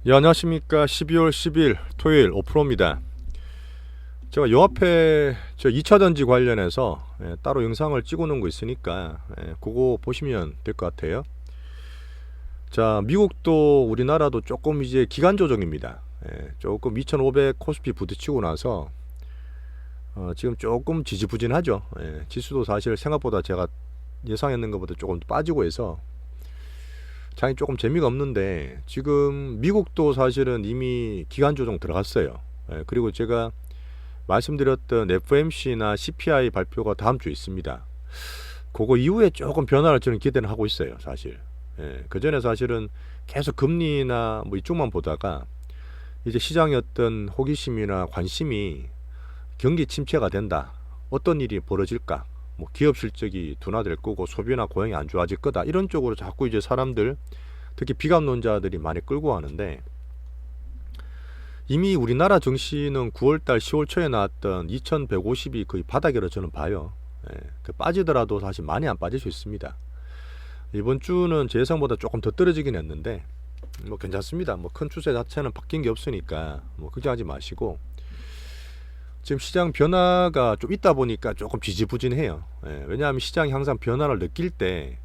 예, 안녕하십니까. 12월 10일 토요일 오프로입니다. 제가 요 앞에 저 2차 전지 관련해서 따로 영상을 찍어 놓은 거 있으니까 그거 보시면 될 것 같아요. 자, 미국도 우리나라도 조금 이제 기간 조정입니다. 조금 2500 코스피 부딪히고 나서 지금 조금 지지부진하죠. 지수도 사실 생각보다 제가 예상했는 것보다 조금 빠지고 해서 장이 조금 재미가 없는데, 지금 미국도 사실은 이미 기간 조정 들어갔어요. 그리고 제가 말씀드렸던 FOMC나 CPI 발표가 다음 주에 있습니다. 그거 이후에 조금 변화를 저는 기대는 하고 있어요, 사실. 그 전에 사실은 계속 금리나 뭐 이쪽만 보다가 이제 시장의 어떤 호기심이나 관심이 경기 침체가 된다, 어떤 일이 벌어질까, 뭐 기업 실적이 둔화될 거고 소비나 고용이 안 좋아질 거다, 이런 쪽으로 자꾸 이제 사람들, 특히 비관론자들이 많이 끌고 가는데, 이미 우리나라 증시는 9월달 10월 초에 나왔던 2150이 거의 바닥이라 저는 봐요. 빠지더라도 사실 많이 안 빠질 수 있습니다. 이번 주는 제 예상보다 조금 더 떨어지긴 했는데 뭐 괜찮습니다. 뭐 큰 추세 자체는 바뀐 게 없으니까 뭐 걱정하지 마시고, 지금 시장 변화가 좀 있다 보니까 조금 지지부진해요. 왜냐하면 시장이 항상 변화를 느낄 때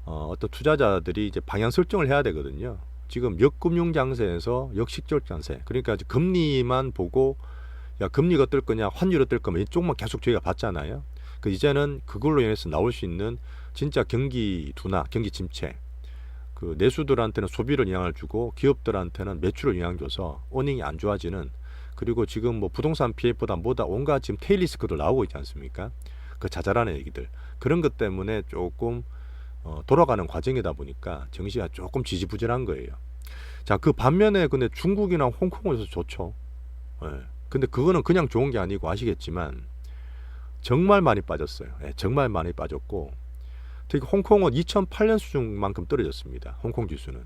어떤 투자자들이 이제 방향 설정을 해야 되거든요. 지금 역금융 장세에서 역식적 장세, 그러니까 금리만 보고 야, 금리가 어떨 거냐, 환율이 어떨 거냐, 이쪽만 계속 저희가 봤잖아요. 그 이제는 그걸로 인해서 나올 수 있는 진짜 경기 둔화, 경기 침체, 그 내수들한테는 소비를 영향을 주고 기업들한테는 매출을 영향 줘서 어닝이 안 좋아지는, 그리고 지금 뭐 부동산 PF보다 뭐다 온갖 지금 테일 리스크도 나오고 있지 않습니까? 그 자잘한 얘기들, 그런 것 때문에 조금 돌아가는 과정이다 보니까 증시가 조금 지지부진한 거예요. 자, 그 반면에 근데 중국이나 홍콩에서 좋죠. 예. 근데 그거는 그냥 좋은 게 아니고 아시겠지만 정말 많이 빠졌어요. 정말 많이 빠졌고, 특히 홍콩은 2008년 수준만큼 떨어졌습니다. 홍콩 지수는.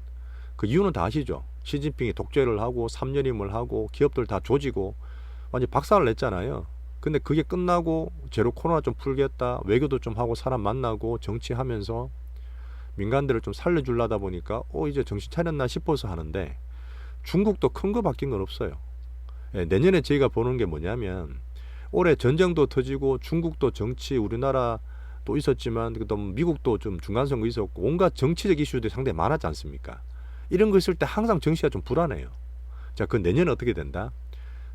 그 이유는 다 아시죠? 시진핑이 독재를 하고 3년임을 하고 기업들 다 조지고 완전 박살을 냈잖아요. 근데 그게 끝나고 제로 코로나 좀 풀겠다, 외교도 좀 하고 사람 만나고 정치하면서 민간들을 좀 살려주려다 보니까 이제 정신 차렸나 싶어서 하는데, 중국도 큰 거 바뀐 건 없어요. 내년에 저희가 보는 게 뭐냐면, 올해 전쟁도 터지고 중국도 정치, 우리나라 또 있었지만 또 미국도 좀 중간선거 있었고 온갖 정치적 이슈들이 상당히 많았지 않습니까? 이런 거 있을 때 항상 정치가 좀 불안해요. 자, 그 내년에 어떻게 된다?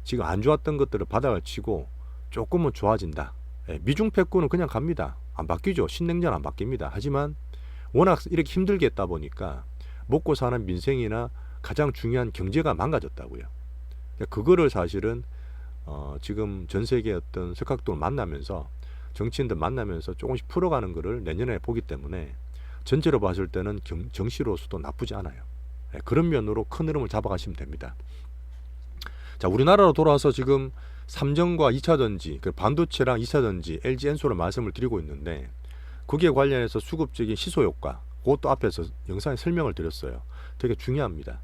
지금 안 좋았던 것들을 바닥을 치고 조금은 좋아진다. 미중 패권은 그냥 갑니다. 안 바뀌죠. 신냉전 안 바뀝니다. 하지만 워낙 이렇게 힘들게 했다 보니까 먹고 사는 민생이나 가장 중요한 경제가 망가졌다고요. 그거를 사실은 지금 전 세계 어떤 석학들을 만나면서, 정치인들 만나면서 조금씩 풀어가는 거를 내년에 보기 때문에 전체로 봤을 때는 정시로서도 나쁘지 않아요. 그런 면으로 큰 흐름을 잡아가시면 됩니다. 자, 우리나라로 돌아와서 지금 삼정과 2차전지, 반도체랑 2차전지, LG 엔소를 말씀을 드리고 있는데, 거기에 관련해서 수급적인 시소효과, 그것도 앞에서 영상에 설명을 드렸어요. 되게 중요합니다.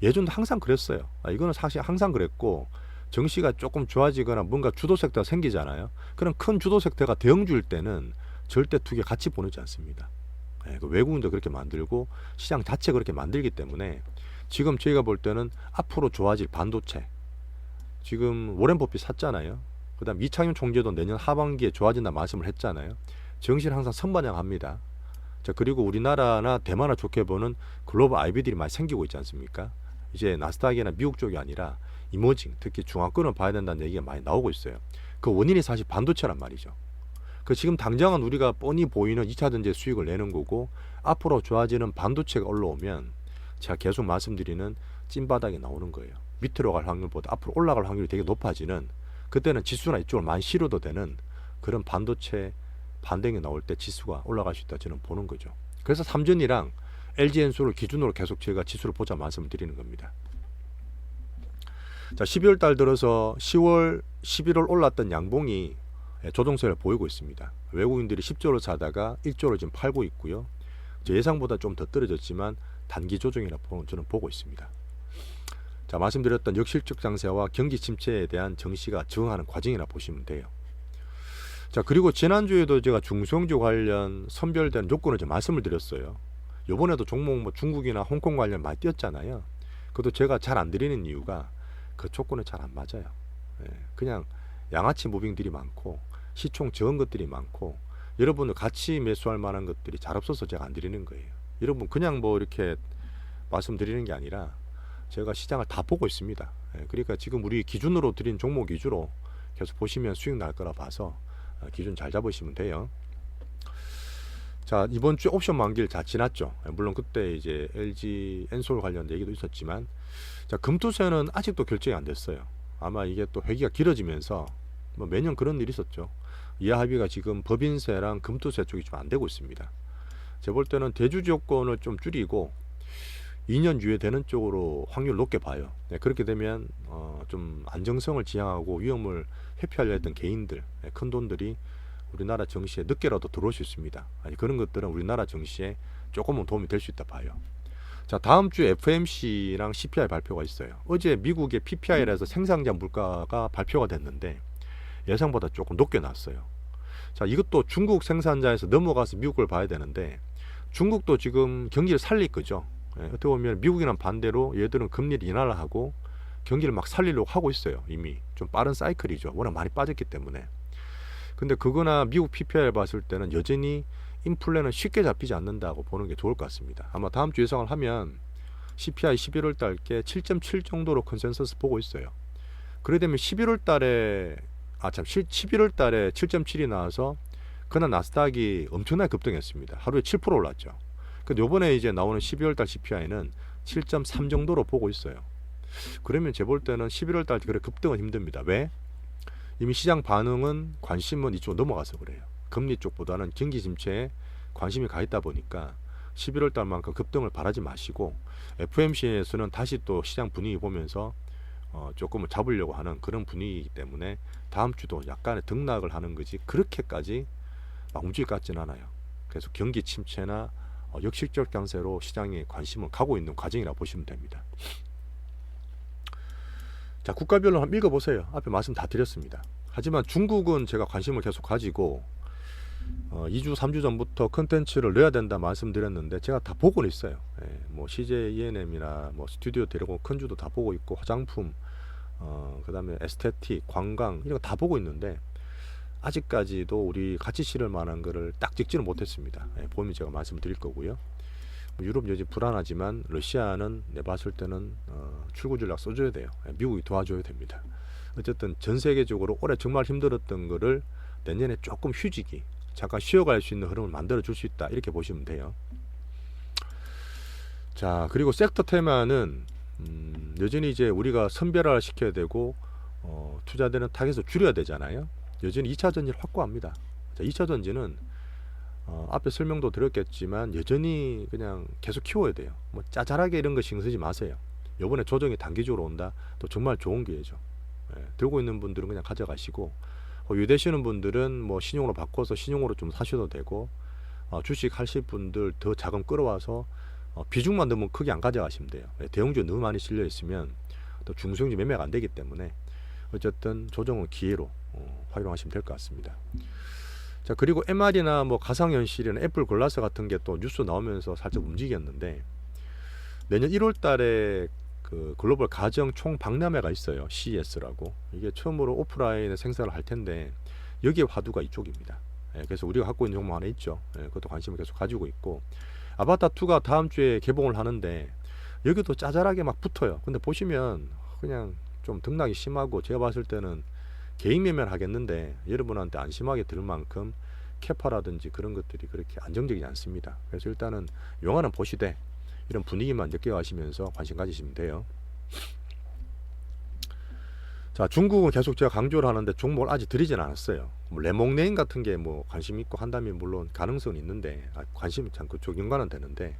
예전도 항상 그랬어요. 이거는 사실 항상 그랬고, 정시가 조금 좋아지거나 뭔가 주도 섹터가 생기잖아요. 그런 큰 주도 섹터가 대형주일 때는 절대 투기 같이 보내지 않습니다. 그 외국인도 그렇게 만들고 시장 자체 그렇게 만들기 때문에 지금 저희가 볼 때는 앞으로 좋아질 반도체, 지금 워렌 버핏 샀잖아요. 그 다음 이창용 총재도 내년 하반기에 좋아진다 말씀을 했잖아요. 정시는 항상 선반영합니다. 자, 그리고 우리나라나 대만을 좋게 보는 글로벌 IB들이 많이 생기고 있지 않습니까? 이제 나스닥이나 미국 쪽이 아니라 이머징, 특히 중화권을 봐야 된다는 얘기가 많이 나오고 있어요. 그 원인이 사실 반도체란 말이죠. 그 지금 당장은 우리가 뻔히 보이는 2차전지의 수익을 내는 거고, 앞으로 좋아지는 반도체가 올라오면 제가 계속 말씀드리는 찐바닥이 나오는 거예요. 밑으로 갈 확률보다 앞으로 올라갈 확률이 되게 높아지는, 그때는 지수나 이쪽을 많이 실어도 되는 그런 반도체 반등이 나올 때 지수가 올라갈 수 있다 저는 보는 거죠. 그래서 삼전이랑 LG엔소를 기준으로 계속 제가 지수를 보자 말씀을 드리는 겁니다. 자, 12월 달 들어서 10월, 11월 올랐던 양봉이 조정세를 보이고 있습니다. 외국인들이 10조를 사다가 1조를 지금 팔고 있고요. 제 예상보다 좀 더 떨어졌지만 단기 조정이라 저는 보고 있습니다. 자, 말씀드렸던 역실적 장세와 경기 침체에 대한 정시가 적응하는 과정이라 보시면 돼요. 자, 그리고 지난주에도 제가 중소형주 관련 선별된 요건을 좀 말씀을 드렸어요. 요번에도 종목 뭐 중국이나 홍콩 관련 많이 뛰었잖아요. 그것도 제가 잘 안 드리는 이유가 그 조건은 잘 안 맞아요. 예, 그냥 양아치 무빙들이 많고 시총 적은 것들이 많고 여러분들 같이 매수할 만한 것들이 잘 없어서 제가 안 드리는 거예요. 여러분 그냥 뭐 이렇게 말씀드리는 게 아니라 제가 시장을 다 보고 있습니다. 예, 그러니까 지금 우리 기준으로 드린 종목 위주로 계속 보시면 수익 날 거라 봐서 기준 잘 잡으시면 돼요. 자, 이번 주 옵션 만기일 다 지났죠. 물론 그때 이제 LG 엔솔 관련 얘기도 있었지만, 자, 금투세는 아직도 결정이 안 됐어요. 아마 이게 또 회기가 길어지면서 뭐 매년 그런 일이 있었죠. 이하 합의가 지금 법인세랑 금투세 쪽이 좀 안 되고 있습니다. 제가 볼 때는 대주 조건을 좀 줄이고 2년 유예되는 쪽으로 확률 높게 봐요. 네, 그렇게 되면 좀 안정성을 지향하고 위험을 회피하려 했던 개인들, 큰 돈들이 우리나라 증시에 늦게라도 들어올 수 있습니다. 아니, 그런 것들은 우리나라 증시에 조금은 도움이 될 수 있다 봐요. 자, 다음 주에 FMC랑 CPI 발표가 있어요. 어제 미국의 PPI라서 생산자 물가가 발표가 됐는데 예상보다 조금 높게 났어요. 자, 이것도 중국 생산자에서 넘어가서 미국을 봐야 되는데 중국도 지금 경기를 살릴 거죠. 예, 어떻게 보면 미국이랑 반대로 얘들은 금리를 인하를 하고 경기를 막 살리려고 하고 있어요. 이미 좀 빠른 사이클이죠. 워낙 많이 빠졌기 때문에. 근데 그거나 미국 PPI를 봤을 때는 여전히 인플레는 쉽게 잡히지 않는다고 보는 게 좋을 것 같습니다. 아마 다음 주 예상을 하면 CPI 11월 달께 7.7 정도로 컨센서스 보고 있어요. 그래 되면 11월 달에 11월 달에 7.7이 나와서 그날 나스닥이 엄청나게 급등했습니다. 하루에 7% 올랐죠. 근데 요번에 이제 나오는 12월 달 CPI는 7.3 정도로 보고 있어요. 그러면 제 볼 때는 11월 달 그래 급등은 힘듭니다. 왜? 이미 시장 반응은 관심은 이쪽으로 넘어가서 그래요. 금리 쪽보다는 경기 침체에 관심이 가 있다 보니까 11월 달만큼 급등을 바라지 마시고 FMC에서는 다시 또 시장 분위기 보면서 조금은 잡으려고 하는 그런 분위기이기 때문에 다음 주도 약간의 등락을 하는 거지 그렇게까지 막 움직일 것 같지는 않아요. 그래서 경기 침체나 역실적 강세로 시장에 관심을 가고 있는 과정이라고 보시면 됩니다. 자, 국가별로 한번 읽어보세요. 앞에 말씀 다 드렸습니다. 하지만 중국은 제가 관심을 계속 가지고 2주 3주 전부터 컨텐츠를 넣어야 된다 말씀드렸는데 제가 다 보고는 있어요. 예, 뭐 CJ ENM이나 뭐 스튜디오 드래곤 큰주도 다 보고 있고 화장품 그 다음에 에스테틱 관광 이런 거 다 보고 있는데 아직까지도 우리 같이 실을 만한 거를 딱 찍지는 못했습니다. 예, 보면 제가 말씀을 드릴 거고요. 유럽 여지 불안하지만 러시아는 내 봤을 때는 출구 전략 써줘야 돼요. 미국이 도와줘야 됩니다. 어쨌든 전 세계적으로 올해 정말 힘들었던 거를 내년에 조금 휴지기 잠깐 쉬어갈 수 있는 흐름을 만들어 줄 수 있다 이렇게 보시면 돼요. 자, 그리고 섹터 테마는 여전히 이제 우리가 선별화를 시켜야 되고 투자되는 타겟을 줄여야 되잖아요. 여전히 2차 전지를 확고합니다. 자, 2차 전지는 앞에 설명도 드렸겠지만 여전히 그냥 계속 키워야 돼요. 뭐 짜잘하게 이런 거 신경 쓰지 마세요. 요번에 조정이 단기적으로 온다. 또 정말 좋은 기회죠. 예, 들고 있는 분들은 그냥 가져가시고 유대시는 분들은 뭐 신용으로 바꿔서 신용으로 좀 사셔도 되고 주식 하실 분들 더 자금 끌어와서 비중만 너무 크게 안 가져가시면 돼요. 예, 대형주 너무 많이 실려 있으면 또 중소형주 매매가 안 되기 때문에 어쨌든 조정은 기회로 활용하시면 될 것 같습니다. 자, 그리고 MR이나 뭐 가상현실이나 애플 글라스 같은 게 또 뉴스 나오면서 살짝 움직였는데 내년 1월 달에 그 글로벌 가정 총 박람회가 있어요. CES라고. 이게 처음으로 오프라인에 생산을 할 텐데 여기에 화두가 이쪽입니다. 예, 그래서 우리가 갖고 있는 종목 하나 있죠. 예, 그것도 관심을 계속 가지고 있고 아바타2가 다음 주에 개봉을 하는데 여기도 짜잘하게 막 붙어요. 근데 보시면 그냥 좀 등락이 심하고 제가 봤을 때는 개인 매매를 하겠는데 여러분한테 안심하게 들 만큼 캐파라든지 그런 것들이 그렇게 안정적이지 않습니다. 그래서 일단은 영화는 보시되 이런 분위기만 느껴가시면서 관심 가지시면 돼요. 자, 중국은 계속 제가 강조를 하는데 종목을 아직 드리진 않았어요. 뭐 레몽네임 같은 게 뭐 관심 있고 한다면 물론 가능성은 있는데 관심이 참 그쪽 연관은 되는데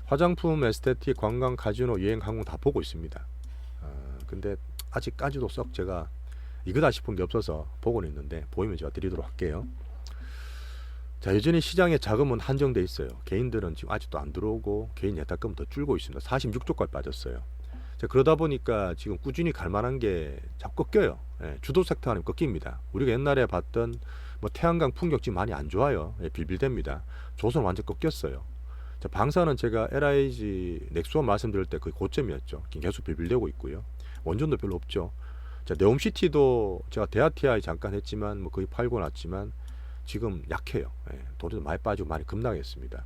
화장품, 에스테틱, 관광, 카지노, 여행, 항공 다 보고 있습니다. 근데 아직까지도 썩 제가 이거다 싶은 게 없어서 보고는 있는데 보이면 제가 드리도록 할게요. 자, 여전히 시장의 자금은 한정돼 있어요. 개인들은 지금 아직도 안 들어오고 개인 예탁금은 더 줄고 있습니다. 46조까지 빠졌어요. 자, 그러다 보니까 지금 꾸준히 갈 만한 게 자꾸 꺾여요. 예, 주도 섹터 하면 꺾입니다. 우리가 옛날에 봤던 뭐 태양광 풍력 지금 많이 안 좋아요. 예, 빌빌댑니다. 조선 완전 꺾였어요. 자, 방사는 제가 LIG 넥스원 말씀드릴 때 거의 고점이었죠. 계속 비빌되고 있고요. 원전도 별로 없죠. 자, 네옴시티도 제가 대아TI 잠깐 했지만 뭐 거의 팔고 났지만 지금 약해요. 예, 돈도 많이 빠지고 많이 급락했습니다.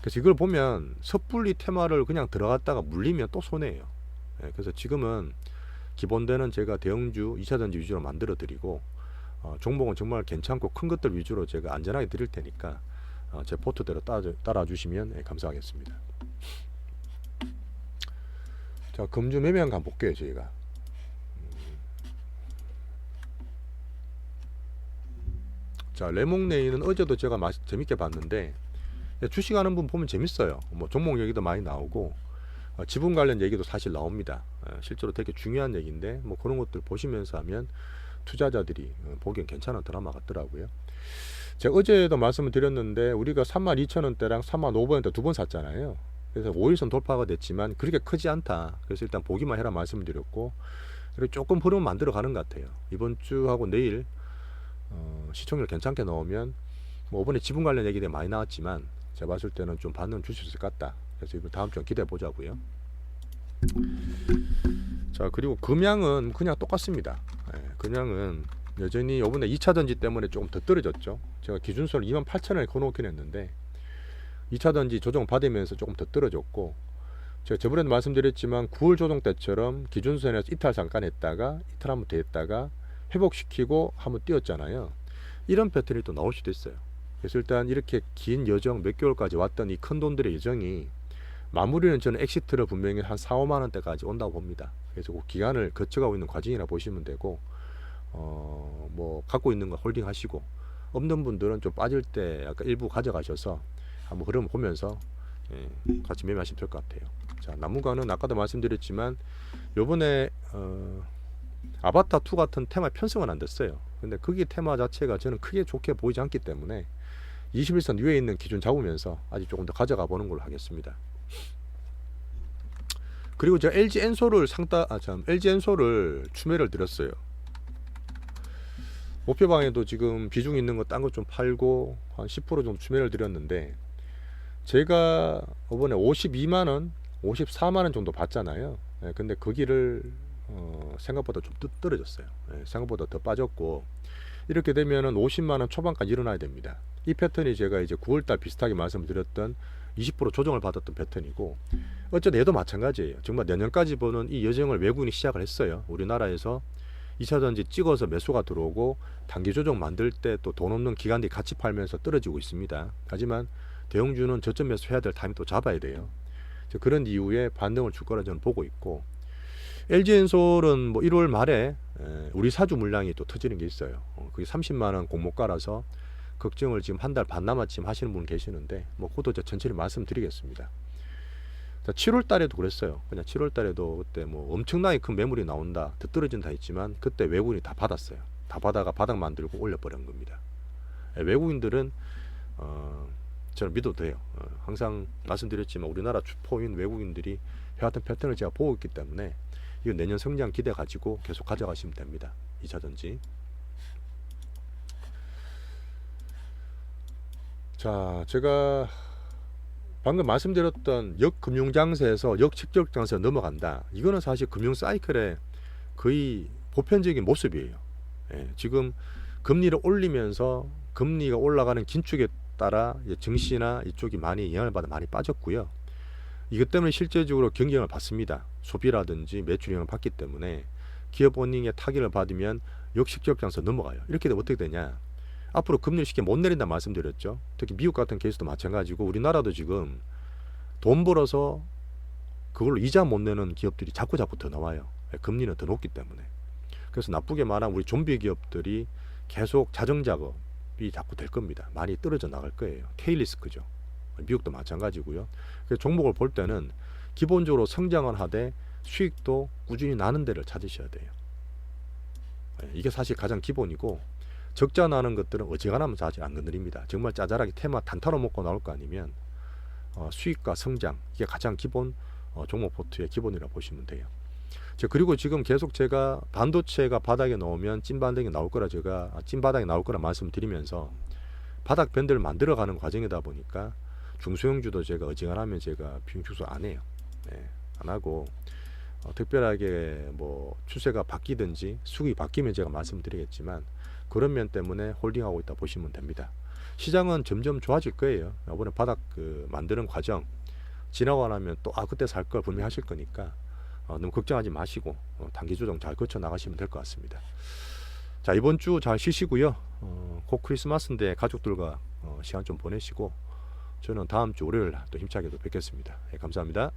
그래서 이걸 보면 섣불리 테마를 그냥 들어갔다가 물리면 또 손해예요. 예, 그래서 지금은 기본되는 제가 대형주 2차전지 위주로 만들어 드리고 종목은 정말 괜찮고 큰 것들 위주로 제가 안전하게 드릴 테니까 제 포트대로 따라 주시면 예, 감사하겠습니다. 자, 금주 매매한 거 한번 볼게요. 저희가 자, 레몽네이는 어제도 제가 재밌게 봤는데 주식하는 분 보면 재밌어요. 뭐 종목 얘기도 많이 나오고 지분 관련 얘기도 사실 나옵니다. 실제로 되게 중요한 얘기인데 뭐 그런 것들 보시면서 하면 투자자들이 보기엔 괜찮은 드라마 같더라고요. 제가 어제도 말씀을 드렸는데 우리가 32,000원대랑 35,000원대 두 번 샀잖아요. 그래서 5일선 돌파가 됐지만 그렇게 크지 않다. 그래서 일단 보기만 해라 말씀을 드렸고, 그리고 조금 흐름 만들어 가는 것 같아요. 이번 주하고 내일 시청률 괜찮게 나오면 뭐 이번에 지분 관련 얘기들이 많이 나왔지만 제가 봤을 때는 좀 반응 주실 수 있을 것 같다. 그래서 이번 다음 주 기대해 보자고요. 자, 그리고 금양은 그냥 똑같습니다. 금양은 여전히 이번에 2차전지 때문에 조금 더 떨어졌죠. 제가 기준선을 28,000원에 거놓긴 했는데 2차전지 조정 받으면서 조금 더 떨어졌고, 제가 저번에도 말씀드렸지만 9월 조정 때처럼 기준선에서 이탈 잠깐 했다가 이탈 한번 더 했다가 회복시키고 한번 뛰었잖아요. 이런 패턴이 또 나올 수도 있어요. 그래서 일단 이렇게 긴 여정 몇 개월까지 왔던 이 큰 돈들의 여정이 마무리는 저는 엑시트를 분명히 한 4, 5만원대까지 온다고 봅니다. 그래서 그 기간을 거쳐가고 있는 과정이라 보시면 되고, 뭐 갖고 있는 거 홀딩 하시고, 없는 분들은 좀 빠질 때 약간 일부 가져가셔서 한번 흐름 보면서 같이 매매하시면 될 것 같아요. 자, 남문가는 아까도 말씀드렸지만 요번에 아바타2 같은 테마 편성은 안 됐어요. 근데 거기 테마 자체가 저는 크게 좋게 보이지 않기 때문에 21선 위에 있는 기준 잡으면서 아직 조금 더 가져가 보는 걸로 하겠습니다. 그리고 제가 LG 엔소를 추매를 드렸어요. 목표방에도 지금 비중 있는 거 딴 거 좀 팔고 한 10% 정도 추매를 드렸는데, 제가 이번에 52만원 54만원 정도 받잖아요. 근데 거기를 생각보다 좀 떨어졌어요. 생각보다 더 빠졌고, 이렇게 되면은 50만원 초반까지 일어나야 됩니다. 이 패턴이 제가 이제 9월달 비슷하게 말씀드렸던 20% 조정을 받았던 패턴이고, 어쨌든 얘도 마찬가지예요. 정말 내년까지 보는 이 여정을 외국인이 시작을 했어요. 우리나라에서 2차전지 찍어서 매수가 들어오고 단기 조정 만들 때 또 돈 없는 기관들이 같이 팔면서 떨어지고 있습니다. 하지만 대형주는 저점 매수해야 될 타임이 또 잡아야 돼요. 그런 이유에 반등을 줄 거라 저는 보고 있고, LG엔솔은 뭐 1월 말에 우리 사주 물량이 또 터지는 게 있어요. 그게 30만원 공모가라서 걱정을 지금 한 달 반 남았지만 하시는 분 계시는데, 뭐 그것도 제가 천천히 말씀드리겠습니다. 자, 7월 달에도 그랬어요. 그냥 7월 달에도 그때 뭐 엄청나게 큰 매물이 나온다, 더 떨어진다 했지만 그때 외국인이 다 받았어요. 다 받아가 바닥 만들고 올려버린 겁니다. 외국인들은 저는 믿어도 돼요. 항상 말씀드렸지만 우리나라 주포인 외국인들이 해왔던 패턴을 제가 보고 있기 때문에 이건 내년 성장 기대 가지고 계속 가져가시면 됩니다. 2차전지. 자, 제가 방금 말씀드렸던 역금융장세에서 역직격장세로 넘어간다. 이거는 사실 금융 사이클의 거의 보편적인 모습이에요. 지금 금리를 올리면서 금리가 올라가는 긴축에 따라 증시나 이쪽이 많이 영향을 받아 많이 빠졌고요. 이것 때문에 실제적으로 경쟁을 받습니다. 소비라든지 매출 영향을 받기 때문에 기업 어닝에 타격을 받으면 역직격장세 넘어가요. 이렇게 되면 어떻게 되냐? 앞으로 금리를 쉽게 못 내린다 말씀드렸죠. 특히 미국 같은 케이스도 마찬가지고 우리나라도 지금 돈 벌어서 그걸로 이자 못 내는 기업들이 자꾸 더 나와요. 금리는 더 높기 때문에. 그래서 나쁘게 말하면 우리 좀비 기업들이 계속 자정 작업이 자꾸 될 겁니다. 많이 떨어져 나갈 거예요. K리스크죠. 미국도 마찬가지고요. 그래서 종목을 볼 때는 기본적으로 성장을 하되 수익도 꾸준히 나는 데를 찾으셔야 돼요. 이게 사실 가장 기본이고, 적자 나는 것들은 어지간하면 사실 안 건드립니다. 정말 짜잘하게 테마 단타로 먹고 나올 거 아니면 수익과 성장, 이게 가장 기본 종목 포트의 기본이라고 보시면 돼요. 그리고 지금 계속 제가 반도체가 바닥에 나오면 찐바닥이 나올 거라 말씀드리면서 바닥 밴드를 만들어가는 과정이다 보니까 중소형주도 제가 어지간하면 제가 비중 축소 안 해요. 예, 안 하고 특별하게 뭐 추세가 바뀌든지 수급이 바뀌면 제가 말씀드리겠지만 그런 면 때문에 홀딩하고 있다 보시면 됩니다. 시장은 점점 좋아질 거예요. 이번에 바닥 만드는 과정 지나고 나면 또 그때 살 걸 분명히 하실 거니까 너무 걱정하지 마시고 단기 조정 잘 거쳐 나가시면 될 것 같습니다. 자, 이번 주 잘 쉬시고요. 곧 크리스마스인데 가족들과 시간 좀 보내시고 저는 다음 주 월요일 또 힘차게 또 뵙겠습니다. 예, 감사합니다.